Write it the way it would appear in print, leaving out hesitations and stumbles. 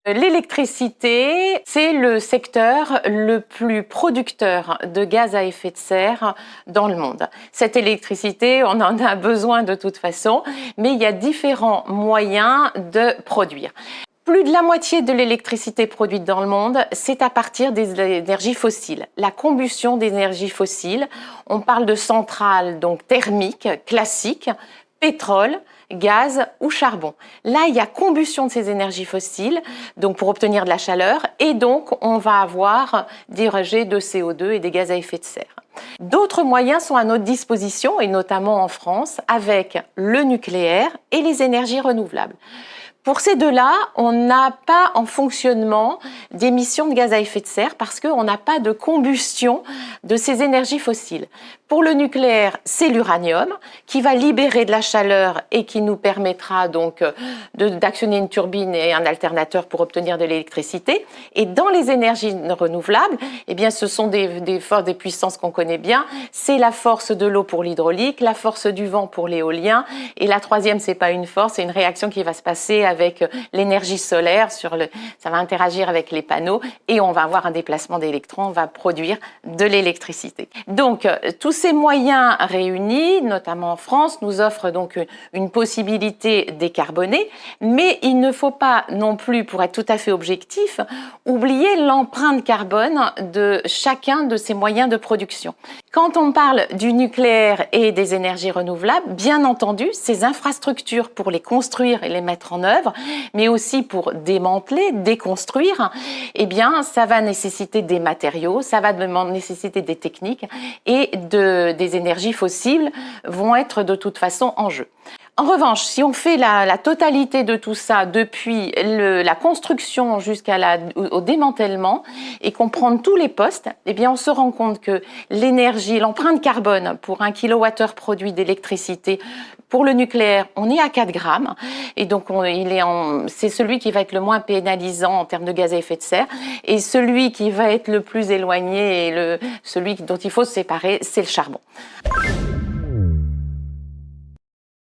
L'électricité, c'est le secteur le plus producteur de gaz à effet de serre dans le monde. Cette électricité, on en a besoin de toute façon, mais il y a différents moyens de produire. Plus de la moitié de l'électricité produite dans le monde, c'est à partir des énergies fossiles. La combustion d'énergies fossiles, on parle de centrales donc thermiques, classiques, pétrole, gaz ou charbon. Là, il y a combustion de ces énergies fossiles, donc pour obtenir de la chaleur, et donc on va avoir des rejets de CO2 et des gaz à effet de serre. D'autres moyens sont à notre disposition, et notamment en France, avec le nucléaire et les énergies renouvelables. Pour ces deux-là, on n'a pas en fonctionnement d'émissions de gaz à effet de serre parce qu'on n'a pas de combustion de ces énergies fossiles. Pour le nucléaire, c'est l'uranium qui va libérer de la chaleur et qui nous permettra donc d'actionner une turbine et un alternateur pour obtenir de l'électricité. Et dans les énergies renouvelables, eh bien, ce sont des puissances qu'on connaît bien. C'est la force de l'eau pour l'hydraulique, la force du vent pour l'éolien. Et la troisième, c'est pas une force, c'est une réaction qui va se passer avec l'énergie solaire, ça va interagir avec les panneaux et on va avoir un déplacement d'électrons, on va produire de l'électricité. Donc, tous ces moyens réunis, notamment en France, nous offrent donc une possibilité décarbonée, mais il ne faut pas non plus, pour être tout à fait objectif, oublier l'empreinte carbone de chacun de ces moyens de production. Quand on parle du nucléaire et des énergies renouvelables, bien entendu, ces infrastructures pour les construire et les mettre en œuvre, mais aussi pour démanteler, déconstruire, eh bien, ça va nécessiter des matériaux, ça va nécessiter des techniques et des énergies fossiles vont être de toute façon en jeu. En revanche, si on fait la totalité de tout ça depuis la construction jusqu'au démantèlement et qu'on prend tous les postes, eh bien on se rend compte que l'empreinte carbone pour 1 kWh produit d'électricité pour le nucléaire, on est à 4 grammes et donc c'est celui qui va être le moins pénalisant en termes de gaz à effet de serre et celui qui va être le plus éloigné et celui dont il faut se séparer, c'est le charbon.